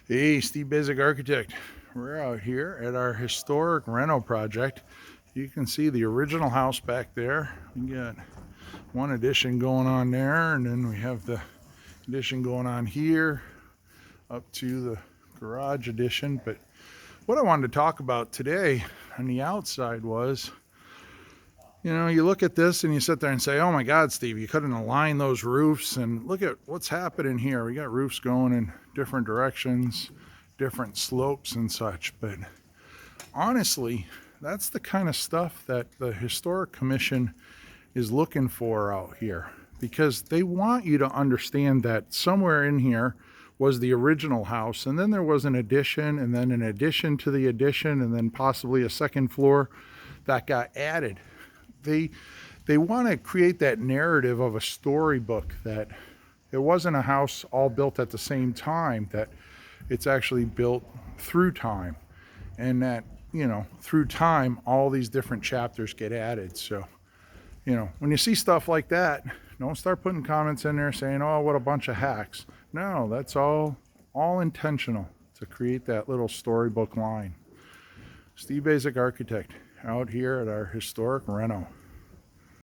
Hey, Steve Basic Architect. We're out here at our historic reno project. You can see the original house back there. We got one addition going on there, and then we have the addition going on here up to the garage addition. But what I wanted to talk about today on the outside was, you look at this and you sit there and say, oh my God, Steve, you couldn't align those roofs, and look at what's happening here. We got roofs going in different directions, different slopes and such. But honestly, that's the kind of stuff that the Historic Commission is looking for out here, because they want you to understand that somewhere in here was the original house, and then there was an addition, and then an addition to the addition, and then possibly a second floor that got added. They want to create that narrative of a storybook, that it wasn't a house all built at the same time, that it's actually built through time, and that through time all these different chapters get added. So when you see stuff like that, don't start putting comments in there saying, oh, what a bunch of hacks. No, that's all intentional to create that little storybook line. Steve Basic Architect out here at our historic reno.